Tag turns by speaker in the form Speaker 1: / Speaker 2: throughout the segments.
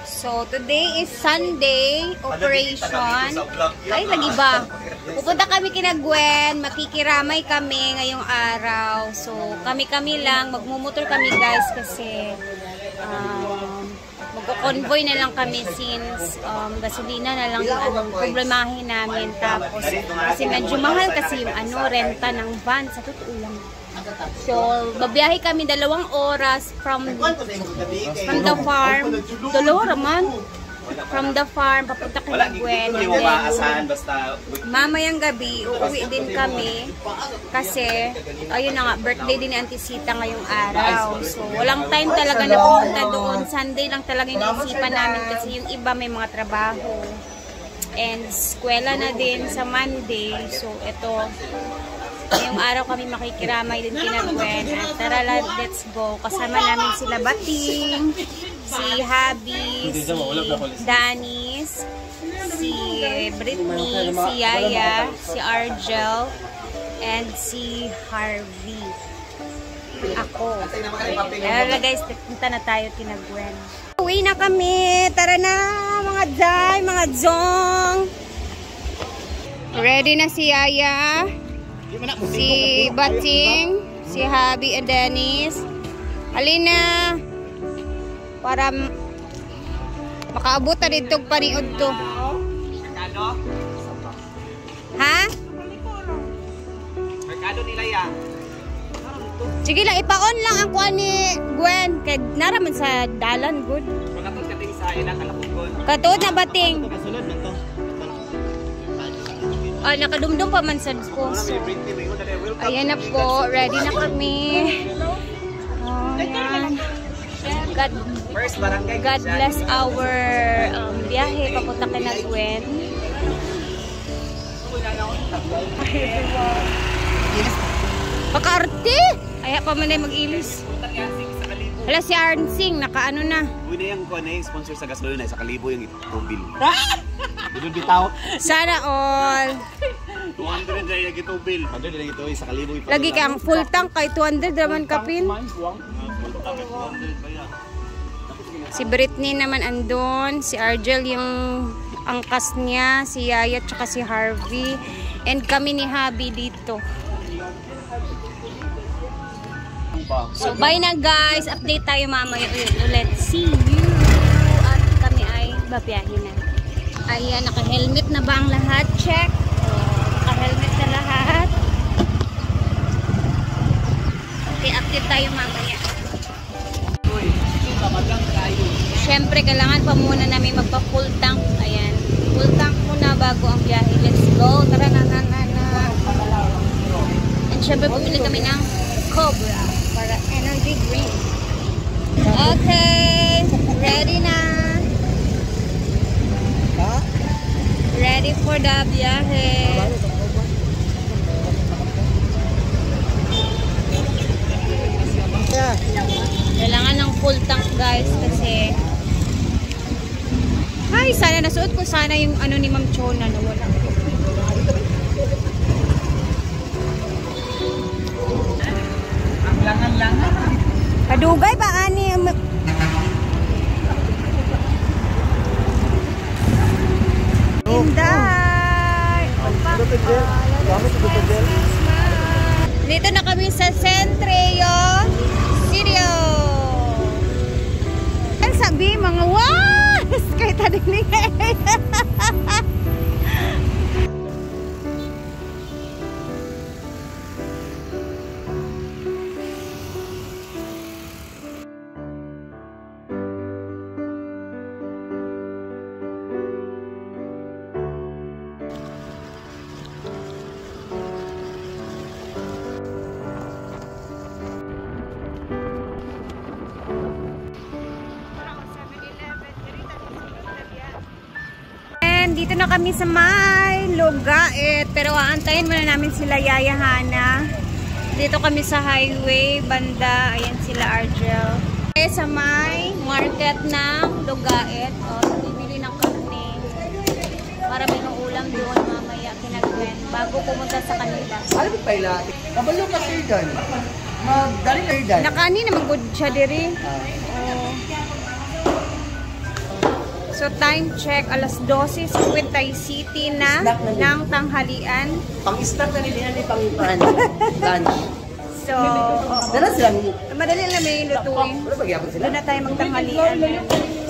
Speaker 1: So, today is Sunday operation. Ay, lagi ba? Pupunta kami kina Gwen, makikiramay kami ngayong araw. So, kami-kami lang, magmumotor kami guys kasi magko-convoy na lang kami since gasolina na lang yung problemahin namin. Tapos, kasi medyo mahal kasi yung renta ng van sa totoo lang. So, babiyahe kami 2 oras from the farm. From the farm, papunta kay Gwen. Mamayang gabi, uuwi din kami. Kasi, ayun na nga, birthday din ni Auntie Sita ngayong araw. So, walang time talaga na pumunta doon. Sunday lang talaga yung isipan namin kasi yung iba may mga trabaho. And, eskwela na din sa Monday. So, ito, ngayong araw kami makikiramay din kina Gwen. At tara, let's go. Kasama namin sila Bating, si Habi, si Danis, si Britney, si Yaya, si Argel, and si Harvey. Ako. Tara guys, punta na tayo kina Gwen. Uwi na kami. Tara na mga Jai, mga Jong. Ready na si Yaya, si Bating, si Habi and Dennis. Halina para makaabot na dito paniod to. Ha?
Speaker 2: Merkado nila yan.
Speaker 1: Sige lang, ipa-on lang ang kuha ni Gwen. Kaya naraman sa dalan, good.
Speaker 2: Makatod ka din sa ilang kalapugod.
Speaker 1: Katuod na Bating. Nakadumdum pa man sa poso. Ayan na po, ready na kami. Ayan. God bless our biyahe papunta kina Gwen. Paka-arte! Ay, pa man ay mag-ilis. Wala si Arnsing, naka-ano na.
Speaker 2: Uy na yung sponsor sa gasolina, sa kalibo yung itubil.
Speaker 1: Sana all.
Speaker 2: 200 na yung itubil. 100 na ito, sa kalibo yung
Speaker 1: lagi kang full tank kay 200 naman kapin. Si Britney naman andun, si Argel yung angkas niya, si Yaya tsaka si Harvey, and kami ni Habi dito. So bye na guys, update tayo mamaya ulit. See you. At kami ay babiyahin na. Ayan, naka-helmet na ba ang lahat? Check. Naka-helmet na lahat. Okay, update tayo mamaya. Siyempre, kailangan pa muna namin magpa-full tank. Ayan, full tank muna bago ang biyahe. Let's go. Tara na. And siyempre, pumili kami ng Cobra para energy drink. Okay, ready na. Ready for the biyahe. Kailangan ng full tank guys kasi ay, sana nasuot ko sana yung ni Ma'am Chona na wala. Ang langan-langan. Kadugay ba ani? Inday. Dito na kami sa Centreo Studio. Ang sabi mga was kahit tadi ni. Dito na kami sa may Lugait, pero aantayin muna namin sila Yaya Hana. Dito kami sa highway banda, ayan sila Argel. Sa may market ng Lugait, bibili ng karne para may ulam doon mamaya kina Gwen bago pumunta sa kanila.
Speaker 3: Alam mo pala, kabalo ka sir dyan. Magdali kayo dyan.
Speaker 1: Nakani naman good siya diri. So time check, alas 12:50 na ng tanghalian.
Speaker 3: Pang-start na nila ni lunch.
Speaker 1: So,
Speaker 3: Dalas lang.
Speaker 1: madali lang may lutuin.
Speaker 3: Ano ba gyapon sila?
Speaker 1: Doon na tayo magtanghalian.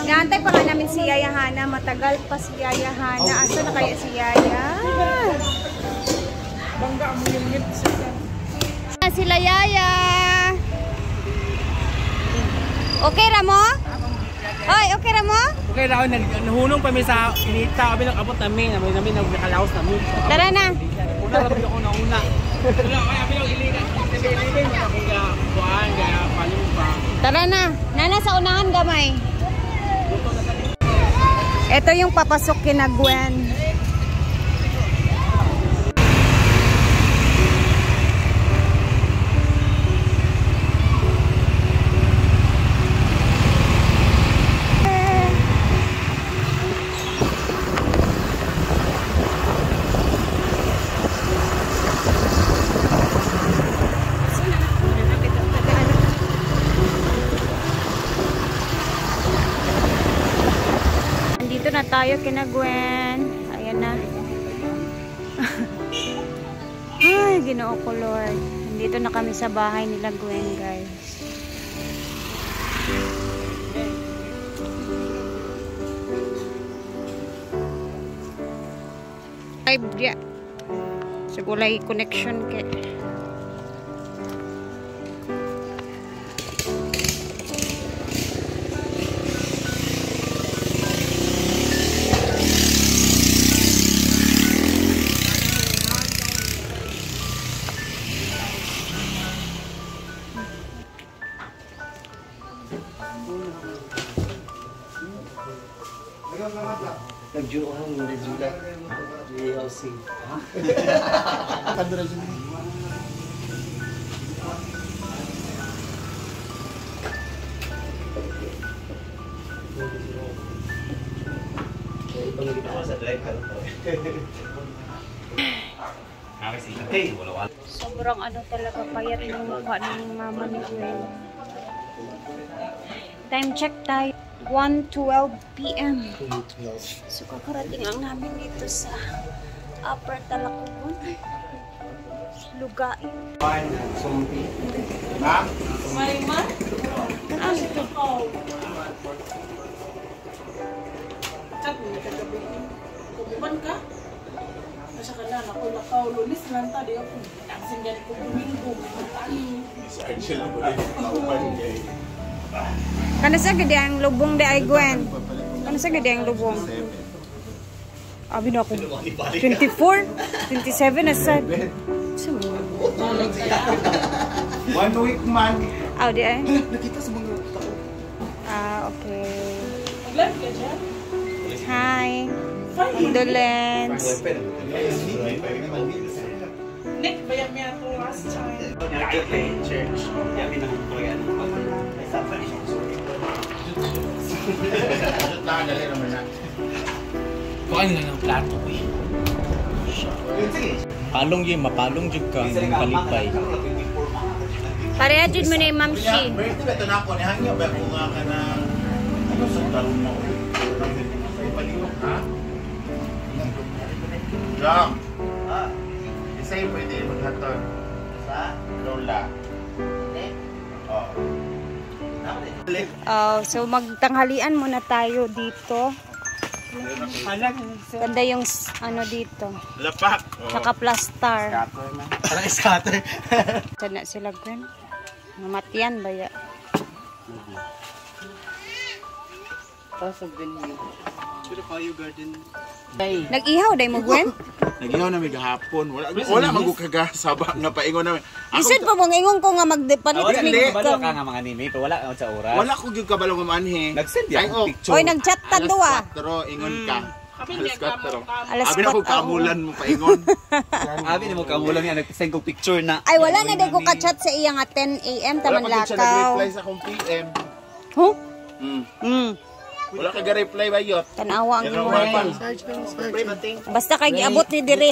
Speaker 1: Inaantay pa nga namin si Yaya Hana. Matagal pa si Yaya Hana. Asa na kaya si Yaya? Bangga mo yung lips. Sila Yaya. Okay, Ramo? Oy, okay, Ramo?
Speaker 4: Okay na ako, nahunong pa may sa inita kami ng abot namin nagkalaos namin.
Speaker 1: Tara na.
Speaker 4: Una rabi ako na una. Wala kaya kami yung iligan. Ililin mo kaya kuan kaya paling pa.
Speaker 1: Tara na. Nana sa unahan gamay. Ito yung papasok kina Gwen. Dito na tayo kina Gwen. Ayan na. Ay, Ginoo ko Lord. Dito na kami sa bahay nila Gwen, guys. Ay, dia. Sigulay connection ke.
Speaker 3: Nagjuohan mo na Jula. JLC. Kadra Jula.
Speaker 1: Sobrang ano talaga payat ng mukha ng mama ni Gwen. Time check tayo. 1:12 PM. So kakarating lang namin dito sa Upper Talakugon. Lugain.
Speaker 3: Sumpi.
Speaker 1: Ah,
Speaker 5: Kubukan ka? Masa ka na, ako nakaw, lunis lang ta, di ako. Taksin dyan ko bumingo.
Speaker 1: kana sa gede ang lubong de ay Gwen. Kana sa gede ang lubong. Abi na ako. 24, 27 na sad.
Speaker 3: 1 week man.
Speaker 1: Aw di ay.
Speaker 3: Nakita sa mga tao.
Speaker 1: Okay.
Speaker 5: Mag-live ka dyan?
Speaker 1: Hi. Condolence.
Speaker 5: Nick, bayan mo yan to last time.
Speaker 2: Church. Yamin ang kuya.
Speaker 4: Kuan nga ng plato ko eh.
Speaker 2: Palong yun, mapalong yun ka ng kalipay.
Speaker 1: Pareha jud mo na yung Ma'am Shi.
Speaker 6: Berarti beto na ako ni hangyo ba ko nga ka na ano sa talong mo. Sa palihog ha. Jam. Isa yung pwede maghatod. Sa Lola.
Speaker 1: So magtanghalian muna tayo dito. Ganda yung ano dito.
Speaker 6: Lapak.
Speaker 1: Saka plastar.
Speaker 3: Parang scatter.
Speaker 1: Sana sila Gwen. Mamatian ba ya?
Speaker 2: Pero kayo garden.
Speaker 1: Nag-ihaw day mo Gwen?
Speaker 6: Nagihaw na may gahapon. Wala magukaga saba nga paingon namin.
Speaker 1: Isod pa mong ingon ko nga magdepanit
Speaker 6: Wala,
Speaker 1: kami.
Speaker 6: hindi.
Speaker 2: Kabalo ka nga mga anime, pero wala ka sa oras.
Speaker 6: Wala ko gyud kabalo nga manhi.
Speaker 2: Nag-send yan
Speaker 6: Ay, oh.
Speaker 2: picture.
Speaker 1: Oy, nag-chat ta duwa.
Speaker 6: Pero ingon ka. Alas 4.
Speaker 1: Alas
Speaker 6: Abi na ko
Speaker 1: 4,
Speaker 6: kamulan mo paingon.
Speaker 2: Abi ni mo kamulang yan, nag-send ko picture na.
Speaker 1: Ay wala na day ko ka-chat sa iya nga 10 AM
Speaker 6: Wala
Speaker 1: taman
Speaker 6: pa gyud siya
Speaker 1: lakaw.
Speaker 6: nag-reply sa akong PM.
Speaker 1: Huh?
Speaker 6: Wala ka ga-reply ba yot?
Speaker 1: Tanawa ang imo.
Speaker 6: Pre,
Speaker 1: Basta kay giabot ni dire.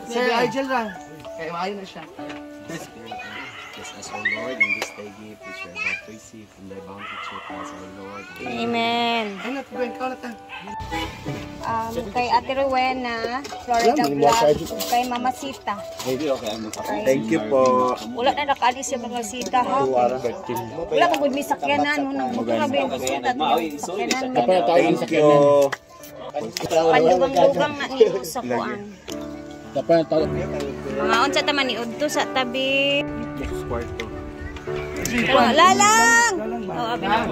Speaker 3: Sir Argel ra. Kaya maayo na siya.
Speaker 7: Bless us, O Lord, in this day gift which we are about to receive from thy bounty to us, O Lord.
Speaker 1: Amen.
Speaker 3: Ay, natugay ka ulit
Speaker 1: Kay Ate Rowena, Florida Vlog, kay Mama Sita.
Speaker 2: Thank you po.
Speaker 1: Wala na nakalis yung Mama Sita ha. Wala kang good may sakyanan. Magkakabi yung Sita. Sakyanan.
Speaker 2: Thank you.
Speaker 1: Pandugang-dugang na niyo sa kuan. Mga unsa taman ni Udto sa tabi. Lalang! Oh, abi na.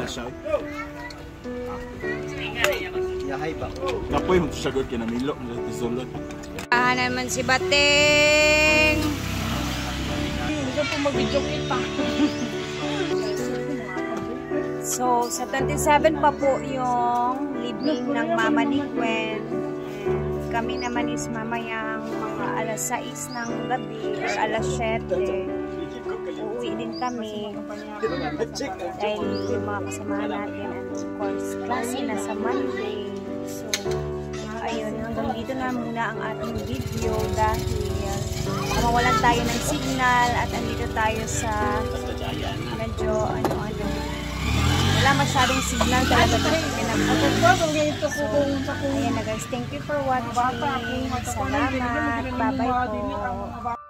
Speaker 2: Napoy mo sagot kay Namilo sa tisulod.
Speaker 1: Naman si Bateng.
Speaker 5: Hindi po mag-video pa.
Speaker 1: So, sa 27 pa po yung libing ng Mama ni Gwen. Kami naman is mamayang mga alas 6 ng gabi or alas 7. Uuwi din kami. Dahil yung mga kasamahan natin and of course, klase na sa Monday. So, ayun, hanggang dito na muna ang ating video dahil mawalan tayo ng signal at andito tayo sa medyo wala masyadong signal talaga ayan na guys, thank you for watching, salamat, bye bye po.